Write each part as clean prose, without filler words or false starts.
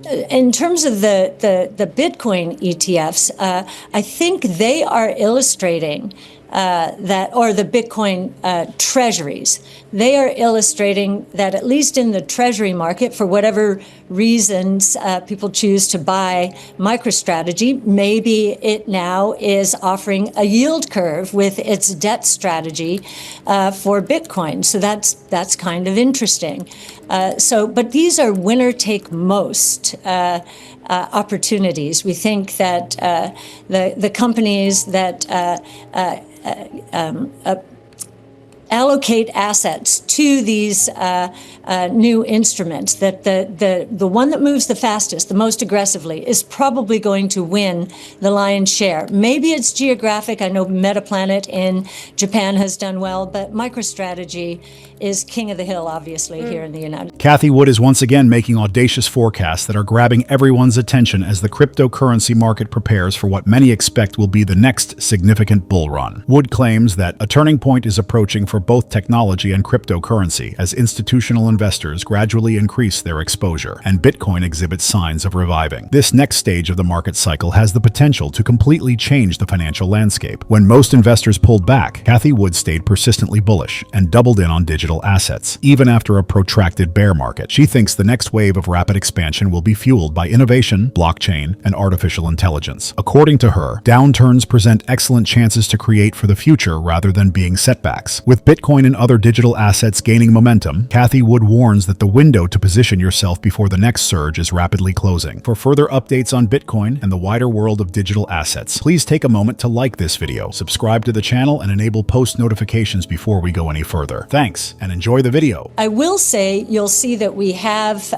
In terms of the Bitcoin ETFs, I think they are illustrating or the Bitcoin treasuries, they are illustrating that at least in the treasury market, for whatever reasons people choose to buy MicroStrategy, maybe it now is offering a yield curve with its debt strategy for Bitcoin. So that's kind of interesting. But these are winner take most opportunities. We think that the companies that allocate assets to these new instruments, that the one that moves the fastest, the most aggressively, is probably going to win the lion's share. Maybe it's geographic. I know Metaplanet in Japan has done well, but MicroStrategy is king of the hill, obviously, here in the United States. Cathie Wood is once again making audacious forecasts that are grabbing everyone's attention as the cryptocurrency market prepares for what many expect will be the next significant bull run. Wood claims that a turning point is approaching for both technology and cryptocurrency as institutional investors gradually increase their exposure, and Bitcoin exhibits signs of reviving. This next stage of the market cycle has the potential to completely change the financial landscape. When most investors pulled back, Cathie Wood stayed persistently bullish and doubled in on digital assets, even after a protracted bear market. She thinks the next wave of rapid expansion will be fueled by innovation, blockchain, and artificial intelligence. According to her, downturns present excellent chances to create for the future rather than being setbacks. With Bitcoin and other digital assets gaining momentum, Cathie Wood warns that the window to position yourself before the next surge is rapidly closing. For further updates on Bitcoin and the wider world of digital assets, please take a moment to like this video, subscribe to the channel, and enable post notifications before we go any further. Thanks, and enjoy the video. I will say you'll see that we have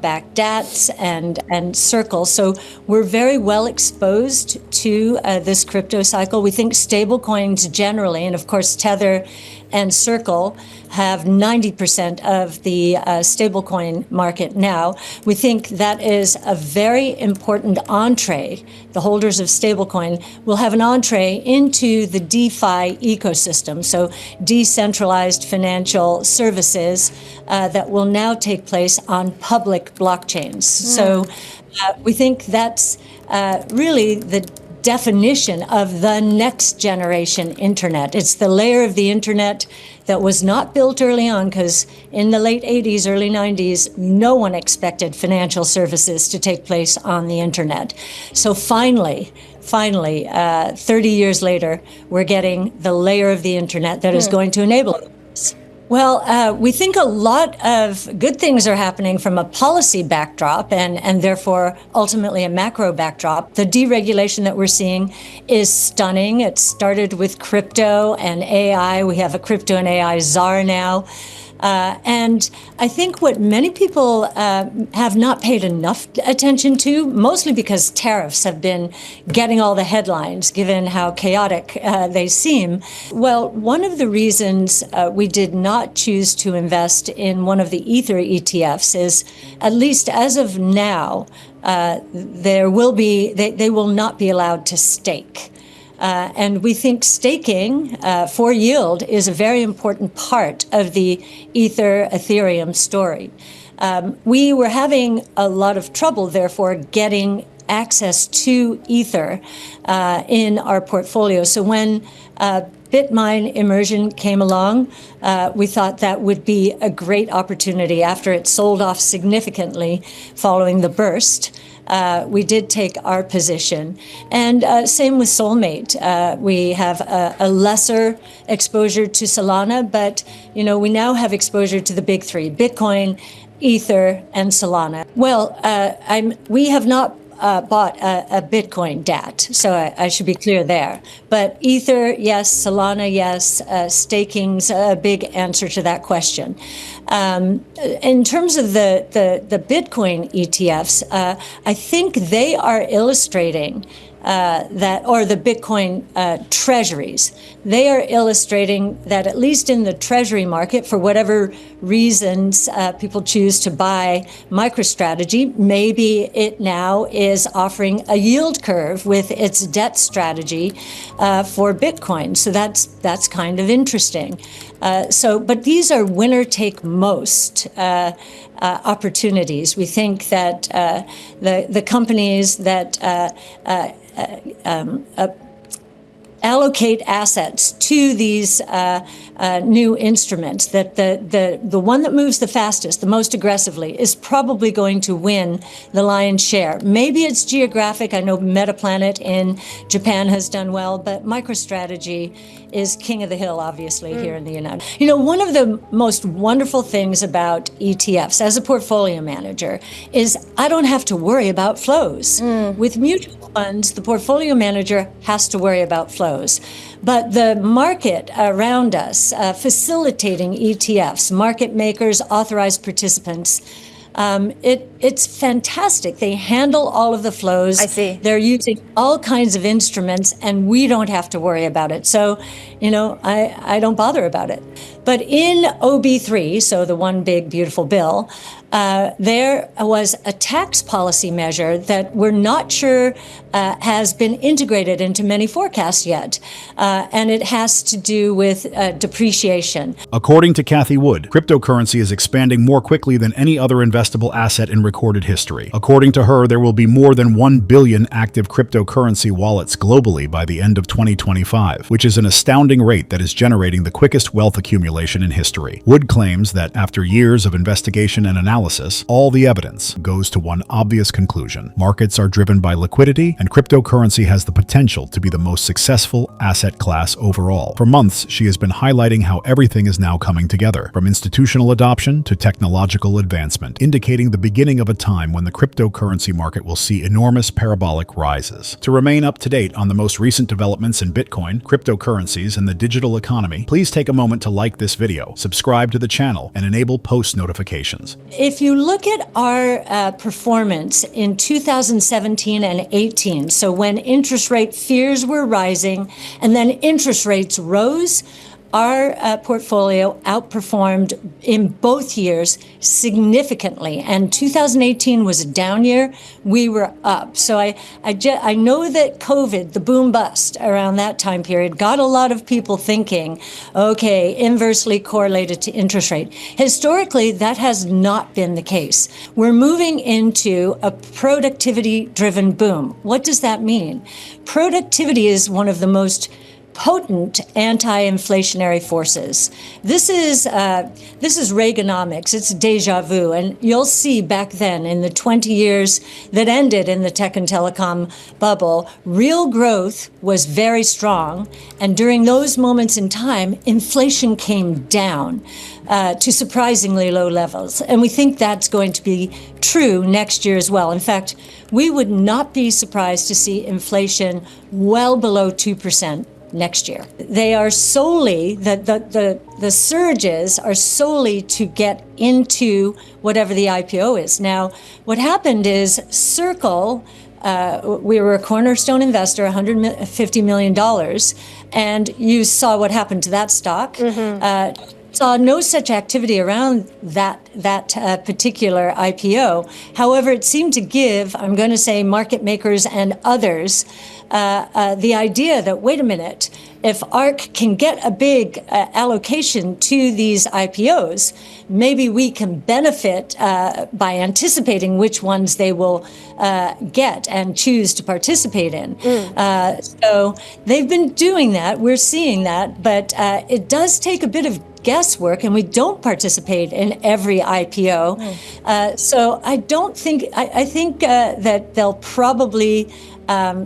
backed DATs and Circle, so we're very well exposed to this crypto cycle. We think stablecoins generally, and of course Tether and Circle, have 90% of the stablecoin market now. We think that is a very important entree. The holders of stablecoin will have an entree into the DeFi ecosystem, so decentralized financial services that will now take place on public blockchains. So we think that's really the definition of the next generation internet. It's the layer of the internet that was not built early on, because in the late 80s, early 90s, no one expected financial services to take place on the internet. So finally, 30 years later, we're getting the layer of the internet that is going to enable this. Well, we think a lot of good things are happening from a policy backdrop and therefore ultimately a macro backdrop. The deregulation that we're seeing is stunning. It started with crypto and AI. We have a crypto and AI czar now. And I think what many people have not paid enough attention to, mostly because tariffs have been getting all the headlines, given how chaotic they seem. Well, one of the reasons we did not choose to invest in one of the Ether ETFs is, at least as of now, they will not be allowed to stake. And we think staking for yield is a very important part of the Ethereum story. We were having a lot of trouble, therefore, getting access to Ether in our portfolio. So when Bitmine immersion came along, we thought that would be a great opportunity after it sold off significantly following the burst. We did take our position. And same with Soulmate. We have a lesser exposure to Solana, but we now have exposure to the big three: Bitcoin, Ether, and Solana. Well, we have not bought a Bitcoin DAT, so I should be clear there. But Ether, yes. Solana, yes. Staking's a big answer to that question. In terms of the Bitcoin ETFs, I think they are illustrating or the Bitcoin treasuries, they are illustrating that at least in the treasury market, for whatever reasons people choose to buy MicroStrategy, maybe it now is offering a yield curve with its debt strategy for Bitcoin. So that's kind of interesting. But these are winner take most opportunities. We think that the companies that allocate assets to these new instruments, that the one that moves the fastest, the most aggressively, is probably going to win the lion's share. Maybe it's geographic. I know Metaplanet in Japan has done well, but MicroStrategy is king of the hill, obviously, here in the United. One of the most wonderful things about ETFs as a portfolio manager is I don't have to worry about flows. With mutual funds, the portfolio manager has to worry about flows. But the market around us, facilitating ETFs, market makers, authorized participants, it's fantastic. They handle all of the flows. I see. They're using all kinds of instruments, and we don't have to worry about it. So, I don't bother about it. But in OB3, so the one big beautiful bill, there was a tax policy measure that we're not sure has been integrated into many forecasts yet, and it has to do with depreciation. According to Cathie Wood, cryptocurrency is expanding more quickly than any other investable asset in recorded history. According to her, there will be more than 1 billion active cryptocurrency wallets globally by the end of 2025, which is an astounding rate that is generating the quickest wealth accumulation in history. Wood claims that after years of investigation and analysis, all the evidence goes to one obvious conclusion. Markets are driven by liquidity, and cryptocurrency has the potential to be the most successful asset class overall. For months, she has been highlighting how everything is now coming together, from institutional adoption to technological advancement, indicating the beginning of a time when the cryptocurrency market will see enormous parabolic rises. To remain up to date on the most recent developments in Bitcoin, cryptocurrencies, and the digital economy, please take a moment to like this video, subscribe to the channel, and enable post notifications. If you look at our performance in 2017 and 18, so when interest rate fears were rising and then interest rates rose, our portfolio outperformed in both years significantly. And 2018 was a down year. We were up. So I know that COVID, the boom bust around that time period, got a lot of people thinking, okay, inversely correlated to interest rate. Historically, that has not been the case. We're moving into a productivity-driven boom. What does that mean? Productivity is one of the most potent anti-inflationary forces. This is Reaganomics. It's deja vu. And you'll see back then in the 20 years that ended in the tech and telecom bubble, real growth was very strong. And during those moments in time, inflation came down to surprisingly low levels. And we think that's going to be true next year as well. In fact, we would not be surprised to see inflation well below 2% next year. They are solely, the surges are solely to get into whatever the IPO is. Now, what happened is Circle, we were a cornerstone investor, $150 million, and you saw what happened to that stock. Saw no such activity around that particular IPO. However, it seemed to give, I'm going to say, market makers and others the idea that, wait a minute, if ARK can get a big allocation to these IPOs, maybe we can benefit by anticipating which ones they will get and choose to participate in. So they've been doing that. We're seeing that, but it does take a bit of guesswork, and we don't participate in every IPO. So I don't think, I think that they'll probably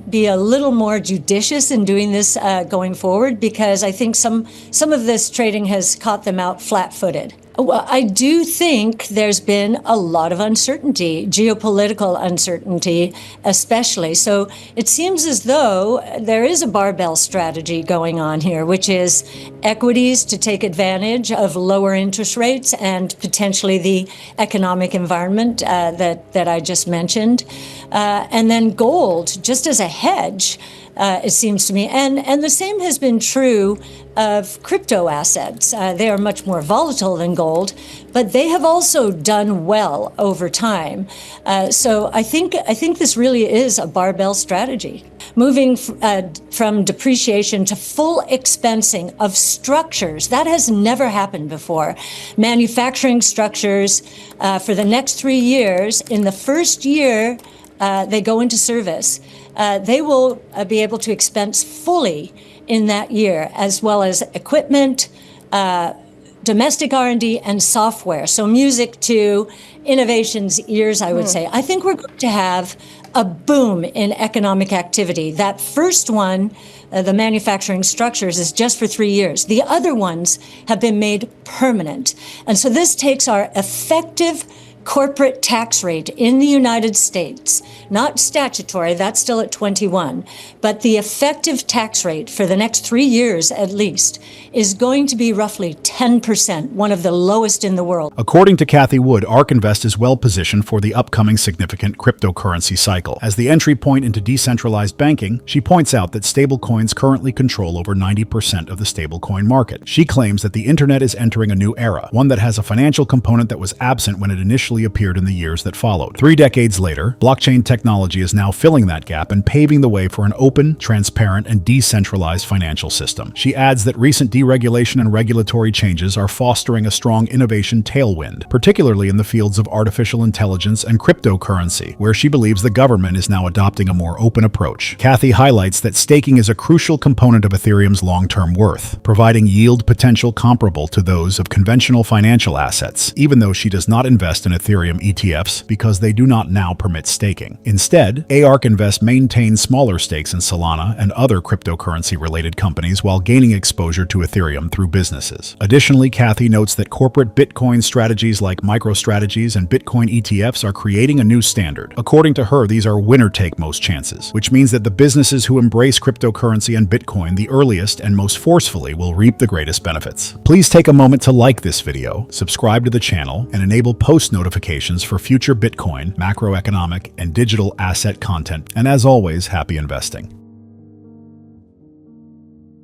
be a little more judicious in doing this going forward, because I think some of this trading has caught them out flat-footed. Well, I do think there's been a lot of uncertainty, geopolitical uncertainty especially. So it seems as though there is a barbell strategy going on here, which is equities to take advantage of lower interest rates and potentially the economic environment that I just mentioned. And then gold, just as a hedge, it seems to me. And the same has been true of crypto assets. They are much more volatile than gold, but they have also done well over time. So I think this really is a barbell strategy. moving from depreciation to full expensing of structures. That has never happened before. Manufacturing structures for the next 3 years, in the first year they go into service, they will be able to expense fully in that year, as well as equipment, domestic R&D, and software. So music to innovation's ears, I would say. I think we're going to have a boom in economic activity. That first one, the manufacturing structures, is just for 3 years. The other ones have been made permanent. And so this takes our effective corporate tax rate in the United States, not statutory, that's still at 21, but the effective tax rate for the next 3 years at least is going to be roughly 10%, one of the lowest in the world. According to Cathie Wood, ARK Invest is well positioned for the upcoming significant cryptocurrency cycle. As the entry point into decentralized banking, she points out that stablecoins currently control over 90% of the stablecoin market. She claims that the internet is entering a new era, one that has a financial component that was absent when it initially appeared in the years that followed. 3 decades later, blockchain technology is now filling that gap and paving the way for an open, transparent, and decentralized financial system. She adds that recent deregulation and regulatory changes are fostering a strong innovation tailwind, particularly in the fields of artificial intelligence and cryptocurrency, where she believes the government is now adopting a more open approach. Cathie highlights that staking is a crucial component of Ethereum's long-term worth, providing yield potential comparable to those of conventional financial assets, even though she does not invest in Ethereum ETFs because they do not now permit staking. Instead, ARK Invest maintains smaller stakes in Solana and other cryptocurrency-related companies while gaining exposure to Ethereum through businesses. Additionally, Cathie notes that corporate Bitcoin strategies like MicroStrategies and Bitcoin ETFs are creating a new standard. According to her, these are winner-take-most chances, which means that the businesses who embrace cryptocurrency and Bitcoin the earliest and most forcefully will reap the greatest benefits. Please take a moment to like this video, subscribe to the channel, and enable post notifications for future Bitcoin, macroeconomic, and digital asset content. And as always, happy investing.